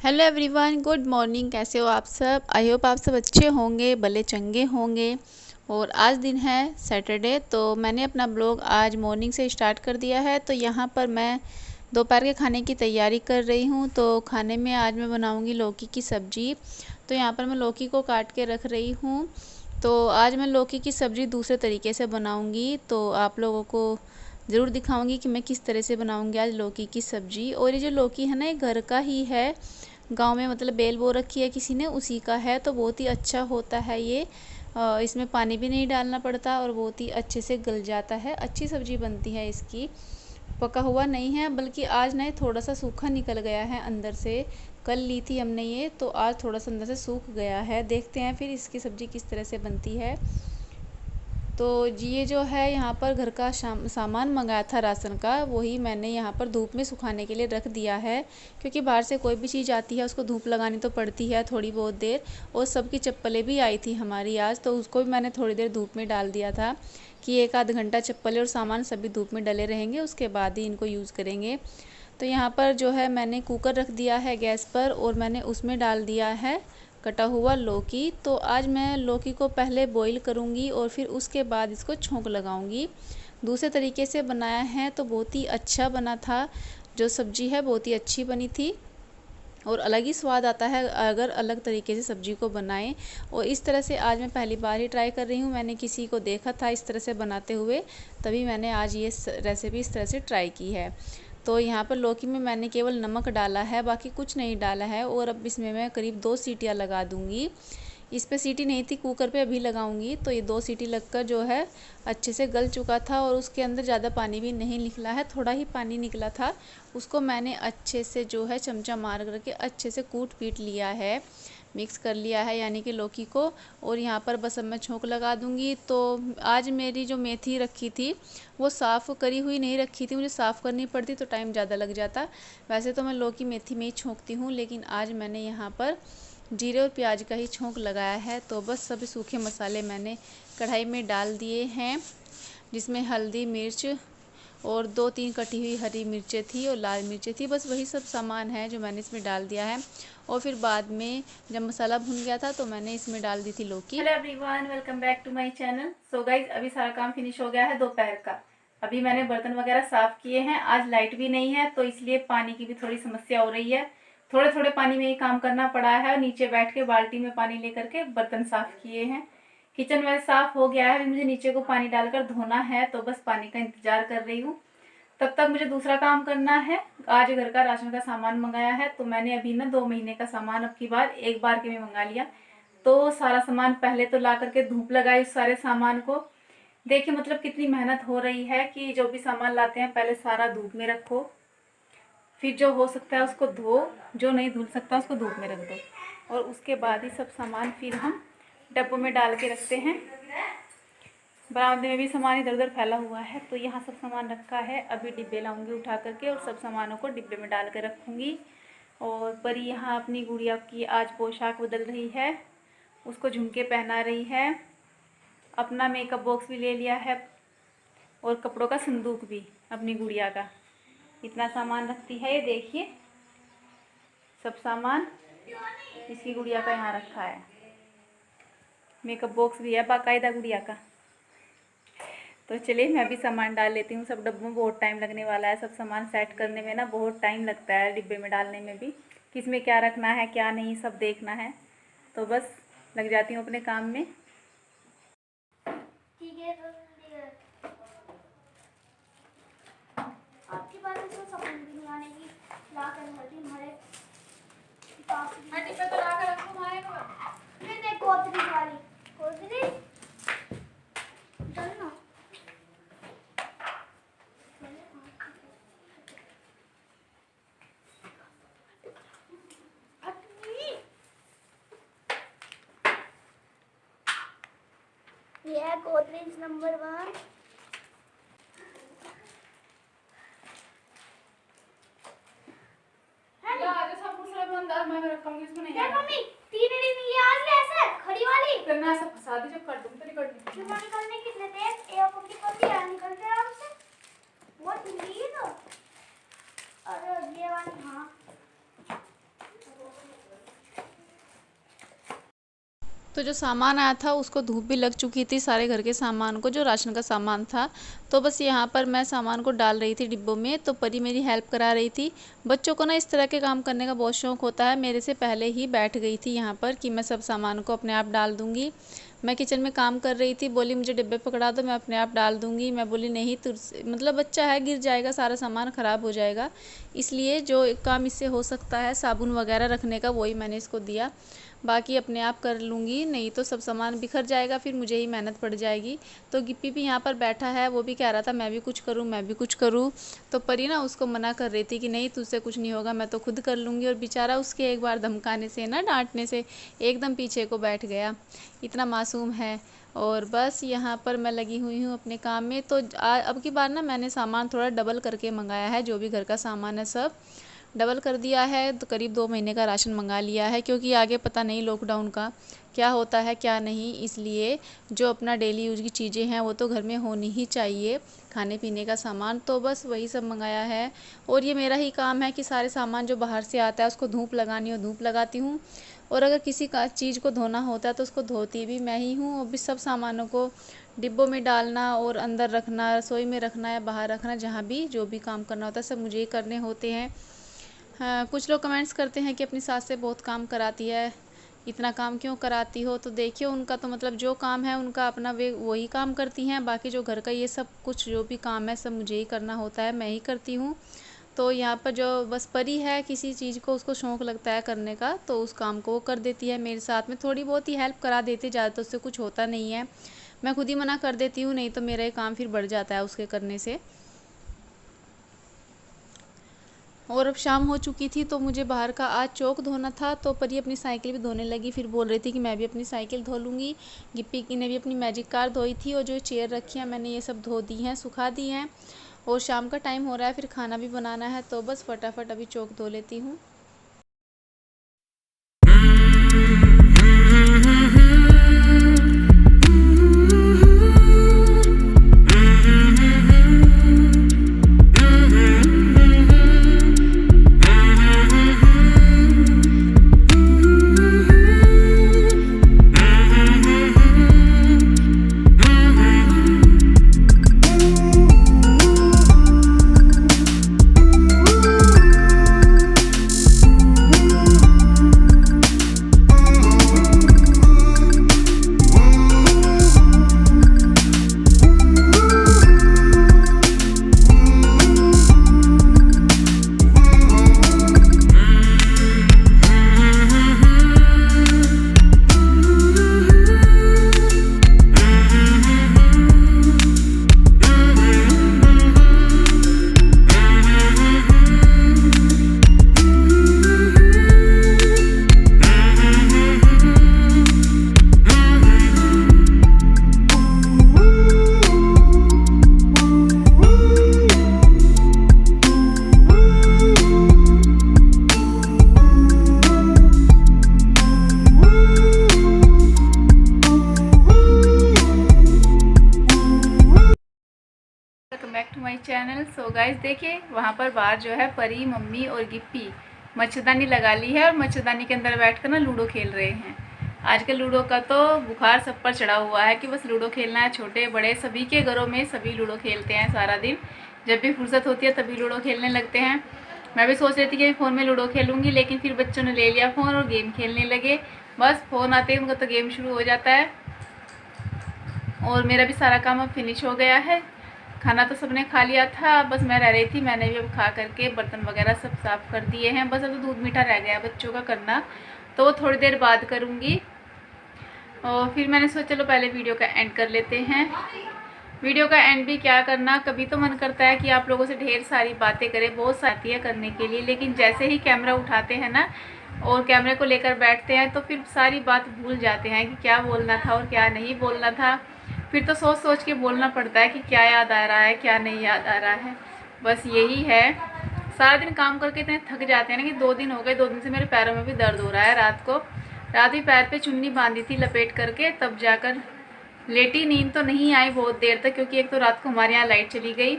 Hello everyone, good morning. कैसे हो आप सब? आई होप आप सब अच्छे होंगे, भले चंगे होंगे। और आज दिन है सैटरडे, तो मैंने अपना ब्लॉग आज मॉर्निंग से स्टार्ट कर दिया है। तो यहाँ पर मैं दोपहर के खाने की तैयारी कर रही हूँ। तो खाने में आज मैं बनाऊँगी लौकी की सब्ज़ी। तो यहाँ पर मैं लौकी को काट के रख रही हूँ। तो आज मैं लौकी की सब्ज़ी दूसरे तरीके से बनाऊँगी, तो आप लोगों को ज़रूर दिखाऊंगी कि मैं किस तरह से बनाऊंगी आज लौकी की सब्ज़ी। और ये जो लौकी है ना, ये घर का ही है, गांव में मतलब बेल बो रखी है किसी ने, उसी का है। तो बहुत ही अच्छा होता है ये। इसमें पानी भी नहीं डालना पड़ता और बहुत ही अच्छे से गल जाता है। अच्छी सब्ज़ी बनती है इसकी। पका हुआ नहीं है, बल्कि आज ना थोड़ा सा सूखा निकल गया है अंदर से। कल ली थी हमने ये, तो आज थोड़ा सा अंदर से सूख गया है। देखते हैं फिर इसकी सब्ज़ी किस तरह से बनती है। तो ये जो है यहाँ पर घर का सामान मंगाया था राशन का, वही मैंने यहाँ पर धूप में सुखाने के लिए रख दिया है। क्योंकि बाहर से कोई भी चीज़ आती है उसको धूप लगानी तो पड़ती है थोड़ी बहुत देर। और सबकी चप्पलें भी आई थी हमारी आज, तो उसको भी मैंने थोड़ी देर धूप में डाल दिया था कि एक आध घंटा चप्पलें और सामान सभी धूप में डले रहेंगे, उसके बाद ही इनको यूज़ करेंगे। तो यहाँ पर जो है मैंने कुकर रख दिया है गैस पर, और मैंने उसमें डाल दिया है कटा हुआ लौकी। तो आज मैं लौकी को पहले बॉईल करूँगी और फिर उसके बाद इसको छोंक लगाऊंगी। दूसरे तरीके से बनाया है तो बहुत ही अच्छा बना था। जो सब्ज़ी है बहुत ही अच्छी बनी थी, और अलग ही स्वाद आता है अगर अलग तरीके से सब्ज़ी को बनाएं। और इस तरह से आज मैं पहली बार ही ट्राई कर रही हूँ। मैंने किसी को देखा था इस तरह से बनाते हुए, तभी मैंने आज ये रेसिपी इस तरह से ट्राई की है। तो यहाँ पर लौकी में मैंने केवल नमक डाला है, बाकी कुछ नहीं डाला है। और अब इसमें मैं करीब 2 सीटियाँ लगा दूँगी। इस पे सीटी नहीं थी, कुकर पे अभी लगाऊंगी। तो ये 2 सीटी लगकर जो है अच्छे से गल चुका था, और उसके अंदर ज़्यादा पानी भी नहीं निकला है, थोड़ा ही पानी निकला था। उसको मैंने अच्छे से जो है चमचा मार करके अच्छे से कूट पीट लिया है, मिक्स कर लिया है यानी कि लौकी को। और यहाँ पर बस अब मैं छोंक लगा दूँगी। तो आज मेरी जो मेथी रखी थी वो साफ़ करी हुई नहीं रखी थी, मुझे साफ़ करनी पड़ती तो टाइम ज़्यादा लग जाता। वैसे तो मैं लौकी मेथी में ही छोंकती हूँ, लेकिन आज मैंने यहाँ पर जीरे और प्याज का ही छोंक लगाया है। तो बस सभी सूखे मसाले मैंने कढ़ाई में डाल दिए हैं, जिसमें हल्दी, मिर्च और 2-3 कटी हुई हरी मिर्चें थी और लाल मिर्चें थी। बस वही सब सामान है जो मैंने इसमें डाल दिया है। और फिर बाद में जब मसाला भुन गया था तो मैंने इसमें डाल दी थी लौकी। Hello everyone, welcome back to my channel. So guys, अभी सारा काम फिनिश हो गया है दोपहर का। अभी मैंने बर्तन वगैरह साफ किए हैं। आज लाइट भी नहीं है तो इसलिए पानी की भी थोड़ी समस्या हो रही है। थोड़े थोड़े पानी में ही काम करना पड़ा है। नीचे बैठ के बाल्टी में पानी लेकर के बर्तन साफ किए हैं। किचन वैसे साफ हो गया है, अभी मुझे नीचे को पानी डालकर धोना है, तो बस पानी का इंतजार कर रही हूँ। तब तक मुझे दूसरा काम करना है। आज घर का राशन का सामान मंगाया है, तो मैंने अभी ना 2 महीने का सामान अब की बार एक बार के में मंगा लिया। तो सारा सामान पहले तो ला करके धूप लगाई उस सारे सामान को। देखिए मतलब कितनी मेहनत हो रही है कि जो भी सामान लाते हैं पहले सारा धूप में रखो, फिर जो हो सकता है उसको धो, जो नहीं धुल सकता उसको धूप में रख दो, और उसके बाद ही सब सामान फिर हम डब्बों में डाल के रखते हैं। बरामदे में भी सामान इधर उधर फैला हुआ है, तो यहाँ सब सामान रखा है। अभी डिब्बे लाऊंगी उठा करके और सब सामानों को डिब्बे में डाल के रखूँगी। और परी यहाँ अपनी गुड़िया की आज पोशाक बदल रही है, उसको झुमके पहना रही है। अपना मेकअप बॉक्स भी ले लिया है, और कपड़ों का संदूक भी अपनी गुड़िया का। इतना सामान रखती है ये, देखिए सब सामान इसकी गुड़िया का यहाँ रखा है। मेकअप बॉक्स भी है बाकायदा गुड़िया का। तो चलिए मैं भी सामान डाल लेती हूँ सब डब्बों में। बहुत टाइम लगने वाला है, सब सामान सेट करने में ना बहुत टाइम लगता है, डिब्बे में डालने में भी, किस में क्या रखना है क्या नहीं सब देखना है। तो बस लग जाती हूँ अपने काम में। ठीक है, आपके पास इसको सामान भी नहीं आने की ला कर हमारे पास डिब्बे तो ला कर रखो हमारे को। ये देखो कोतरी वाली कोतरी चल ना। ये है गोदरेज नंबर 1। मम्मी 3 एडी नहीं आ रही ऐसे खड़ी वाली तो मैं सब फंसा दी, जब कर दूं तो निकल नहीं तो निकलने कितने थे एक को निकल दिया, निकलते आराम से वो हिली तो। अरे ये वाली हाँ तो जो सामान आया था उसको धूप भी लग चुकी थी, सारे घर के सामान को, जो राशन का सामान था। तो बस यहाँ पर मैं सामान को डाल रही थी डिब्बों में, तो परी मेरी हेल्प करा रही थी। बच्चों को ना इस तरह के काम करने का बहुत शौक होता है। मेरे से पहले ही बैठ गई थी यहाँ पर कि मैं सब सामान को अपने आप डाल दूँगी। मैं किचन में काम कर रही थी, बोली मुझे डिब्बे पकड़ा दो, मैं अपने आप डाल दूँगी। मैं बोली नहीं, तुझसे मतलब बच्चा है, गिर जाएगा, सारा सामान ख़राब हो जाएगा। इसलिए जो एक काम इससे हो सकता है साबुन वगैरह रखने का, वही मैंने इसको दिया। बाकी अपने आप कर लूँगी, नहीं तो सब सामान बिखर जाएगा, फिर मुझे ही मेहनत पड़ जाएगी। तो गिप्पी भी यहाँ पर बैठा है, वो भी कह रहा था मैं भी कुछ करूँ, मैं भी कुछ करूँ। तो परी ना उसको मना कर रही थी कि नहीं, तुझसे कुछ नहीं होगा, मैं तो खुद कर लूँगी। और बेचारा उसके एक बार धमकाने से ना, डांटने से एकदम पीछे को बैठ गया, इतना मासूम है। और बस यहाँ पर मैं लगी हुई हूँ अपने काम में। तो अब की बार ना मैंने सामान थोड़ा डबल करके मंगाया है, जो भी घर का सामान है सब डबल कर दिया है। तो करीब 2 महीने का राशन मंगा लिया है, क्योंकि आगे पता नहीं लॉकडाउन का क्या होता है क्या नहीं। इसलिए जो अपना डेली यूज की चीज़ें हैं वो तो घर में होनी ही चाहिए, खाने पीने का सामान, तो बस वही सब मंगाया है। और ये मेरा ही काम है कि सारे सामान जो बाहर से आता है उसको धूप लगानी हो धूप लगाती हूँ, और अगर किसी का चीज़ को धोना होता है तो उसको धोती भी मैं ही हूँ। और भी सब सामानों को डिब्बों में डालना और अंदर रखना, रसोई में रखना या बाहर रखना, जहाँ भी जो भी काम करना होता है सब मुझे ही करने होते हैं। हाँ, कुछ लोग कमेंट्स करते हैं कि अपनी सास से बहुत काम कराती है, इतना काम क्यों कराती हो। तो देखिए, उनका तो मतलब जो काम है उनका अपना, वे वही काम करती हैं। बाकी जो घर का ये सब कुछ जो भी काम है सब मुझे ही करना होता है, मैं ही करती हूँ। तो यहाँ पर जो बस परी है, किसी चीज़ को उसको शौक़ लगता है करने का, तो उस काम को वो कर देती है मेरे साथ में, थोड़ी बहुत ही हेल्प करा देती है, ज़्यादा तो उससे कुछ होता नहीं है। मैं खुद ही मना कर देती हूँ, नहीं तो मेरा ये काम फिर बढ़ जाता है उसके करने से। और अब शाम हो चुकी थी, तो मुझे बाहर का आज चौक धोना था। तो परी अपनी साइकिल भी धोने लगी, फिर बोल रही थी कि मैं भी अपनी साइकिल धो लूँगी। गिप्पी की ने भी अपनी मैजिक कार धोई थी, और जो चेयर रखी है मैंने ये सब धो दी हैं, सुखा दी हैं। और शाम का टाइम हो रहा है, फिर खाना भी बनाना है, तो बस फटाफट अभी चौक धो लेती हूँ। My channel. सो गाइस देखिए, वहाँ पर बाहर जो है परी, मम्मी और गिप्पी मच्छरदानी लगा ली है, और मच्छरदानी के अंदर बैठकर ना लूडो खेल रहे हैं। आजकल लूडो का तो बुखार सब पर चढ़ा हुआ है कि बस लूडो खेलना है। छोटे बड़े सभी के घरों में सभी लूडो खेलते हैं सारा दिन, जब भी फुर्सत होती है तभी लूडो खेलने लगते हैं। मैं भी सोच रही थी कि फ़ोन में लूडो खेलूँगी, लेकिन फिर बच्चों ने ले लिया फ़ोन और गेम खेलने लगे। बस फ़ोन आते ही उनका तो गेम शुरू हो जाता है। और मेरा भी सारा काम अब फिनिश हो गया है। खाना तो सबने खा लिया था, बस मैं रह रही थी। मैंने भी अब खा करके बर्तन वगैरह सब साफ़ कर दिए हैं। बस अब तो दूध मीठा रह गया बच्चों का करना, तो वो थोड़ी देर बाद करूँगी। और फिर मैंने सोचा चलो पहले वीडियो का एंड कर लेते हैं। वीडियो का एंड भी क्या करना, कभी तो मन करता है कि आप लोगों से ढेर सारी बातें करें, बहुत सारी है करने के लिए, लेकिन जैसे ही कैमरा उठाते हैं ना और कैमरे को लेकर बैठते हैं तो फिर सारी बात भूल जाते हैं कि क्या बोलना था और क्या नहीं बोलना था। फिर तो सोच सोच के बोलना पड़ता है कि क्या याद आ रहा है क्या नहीं याद आ रहा है। बस यही है, सारा दिन काम करके इतने थक जाते हैं ना कि 2 दिन हो गए, 2 दिन से मेरे पैरों में भी दर्द हो रहा है। रात भी पैर पे चुन्नी बांधी थी लपेट करके, तब जाकर लेटी। नींद तो नहीं आई बहुत देर तक, क्योंकि एक तो रात को हमारे यहाँ लाइट चली गई,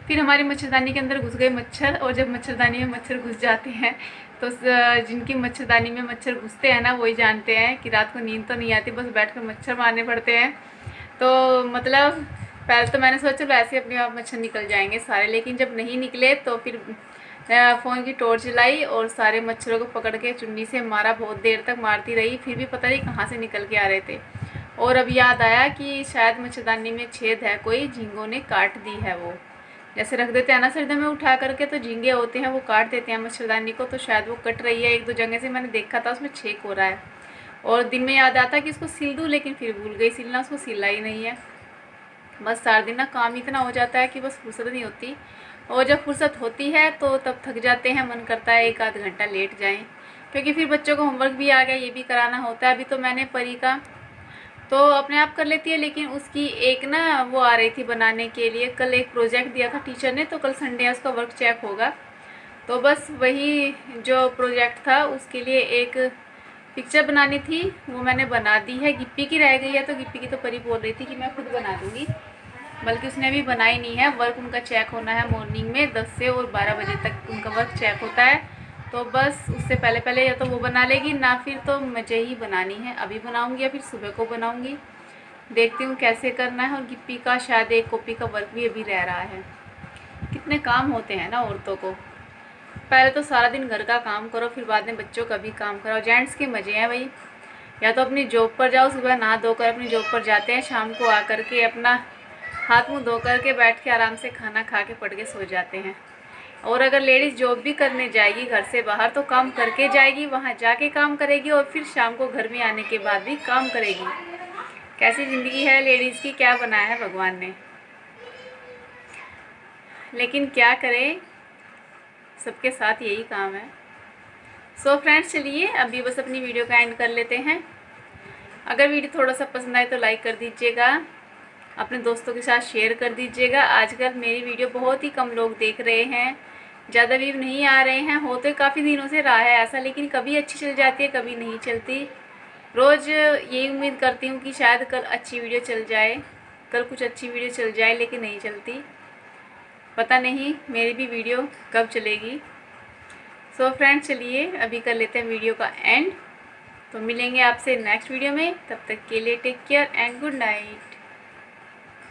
फिर हमारी मच्छरदानी के अंदर घुस गए मच्छर, और जब मच्छरदानी में मच्छर घुस जाते हैं तो जिनकी मच्छरदानी में मच्छर घुसते हैं ना वही जानते हैं कि रात को नींद तो नहीं आती, बस बैठ कर मच्छर मारने पड़ते हैं। तो मतलब पहले तो मैंने सोचा वैसे अपने आप मच्छर निकल जाएंगे सारे, लेकिन जब नहीं निकले तो फिर फ़ोन की टॉर्च जलाई और सारे मच्छरों को पकड़ के चुन्नी से मारा। बहुत देर तक मारती रही, फिर भी पता नहीं कहाँ से निकल के आ रहे थे। और अब याद आया कि शायद मच्छरदानी में छेद है, कोई झींगों ने काट दी है। वो जैसे रख देते हैं ना सर्दी में उठा करके, तो झींगे होते हैं वो काट देते हैं मच्छरदानी को, तो शायद वो कट रही है। एक दो जगह से मैंने देखा था उसमें छेक हो रहा है। और दिन में याद आता कि इसको सिल दूँ, लेकिन फिर भूल गई सिलना, उसको सिला ही नहीं है। बस सारा दिन ना काम इतना हो जाता है कि बस फुर्सत नहीं होती। और जब फुर्सत होती है तो तब थक जाते हैं, मन करता है एक आध घंटा लेट जाएं, क्योंकि फिर बच्चों को होमवर्क भी आ गया, ये भी कराना होता है। अभी तो मैंने परी का तो अपने आप कर लेती है, लेकिन उसकी एक ना वो आ रही थी बनाने के लिए। कल एक प्रोजेक्ट दिया था टीचर ने, तो कल संडे है, उसका वर्क चेक होगा। तो बस वही जो प्रोजेक्ट था उसके लिए एक पिक्चर बनानी थी, वो मैंने बना दी है। गिप्पी की रह गई है, तो गिप्पी की तो परी बोल रही थी कि मैं खुद बना दूँगी, बल्कि उसने अभी बनाई नहीं है। वर्क उनका चेक होना है मॉर्निंग में 10 से और 12 बजे तक उनका वर्क चेक होता है। तो बस उससे पहले पहले या तो वो बना लेगी, ना फिर तो मुझे ही बनानी है। अभी बनाऊंगी या फिर सुबह को बनाऊंगी, देखती हूँ कैसे करना है। और गिप्पी का शायद एक कॉपी का वर्क भी अभी रह रहा है। कितने काम होते हैं ना औरतों को, पहले तो सारा दिन घर का काम करो, फिर बाद में बच्चों का भी काम करो। जेंट्स के मज़े हैं भाई, या तो अपनी जॉब पर जाओ, सुबह नहा धोकर अपनी जॉब पर जाते हैं, शाम को आकर के अपना हाथ मुंह धो करके बैठ के आराम से खाना खा के पढ़ के सो जाते हैं। और अगर लेडीज़ जॉब भी करने जाएगी घर से बाहर, तो काम करके जाएगी, वहाँ जाके काम करेगी और फिर शाम को घर में आने के बाद भी काम करेगी। कैसी ज़िंदगी है लेडीज़ की, क्या बनाया है भगवान ने। लेकिन क्या करें, सबके साथ यही काम है। सो फ्रेंड्स, चलिए अभी बस अपनी वीडियो का एंड कर लेते हैं। अगर वीडियो थोड़ा सा पसंद आए तो लाइक कर दीजिएगा, अपने दोस्तों के साथ शेयर कर दीजिएगा। आजकल मेरी वीडियो बहुत ही कम लोग देख रहे हैं, ज़्यादा व्यू नहीं आ रहे हैं। हो तो काफ़ी दिनों से रहा है ऐसा, लेकिन कभी अच्छी चल जाती है, कभी नहीं चलती। रोज़ यही उम्मीद करती हूँ कि शायद कल अच्छी वीडियो चल जाए, कल कुछ अच्छी वीडियो चल जाए, लेकिन नहीं चलती। पता नहीं मेरी भी वीडियो कब चलेगी। सो फ्रेंड्स, चलिए अभी कर लेते हैं वीडियो का एंड। तो मिलेंगे आपसे नेक्स्ट वीडियो में, तब तक के लिए take care and good night.